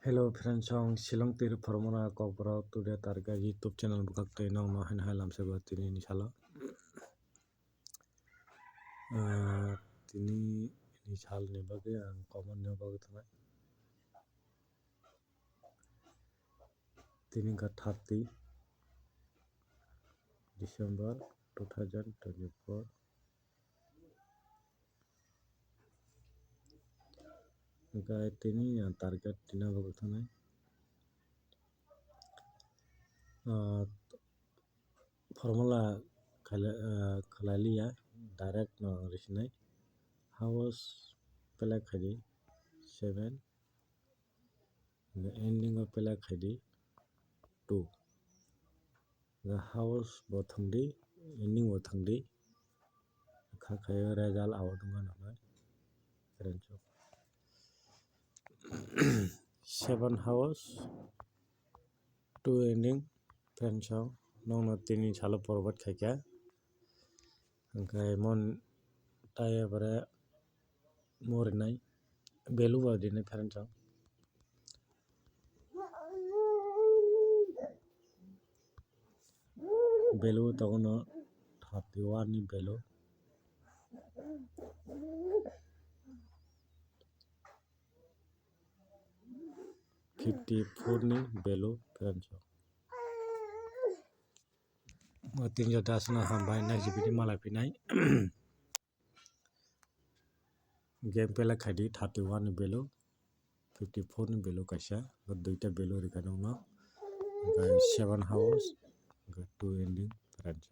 Hello friends, Shillong tir formula kopra today targa YouTube channel bukak te nong no hen halam se ba tini ni sala tini ni sal ni bage ang common ne bage thanai tini ka 30 December 2024 ga tini target tina bage thanai formula khalali ya direct no risinai house pela khadi 7 the ending of pela khadi 2 the house bothangdi ending bothangdi khakhayo result out ngai friends 7 house 2 ending friends nong tini salo porbat khaikya angkai mon tai bare morinai belu ba dine friends belu togono 31 ni belu ni belu friends tinjo dasna hambai na jibidi mala pinai game pela khadi 31 ni belu 54 ni belu kaisa duita belu rika dong no 7 house 2 ending friends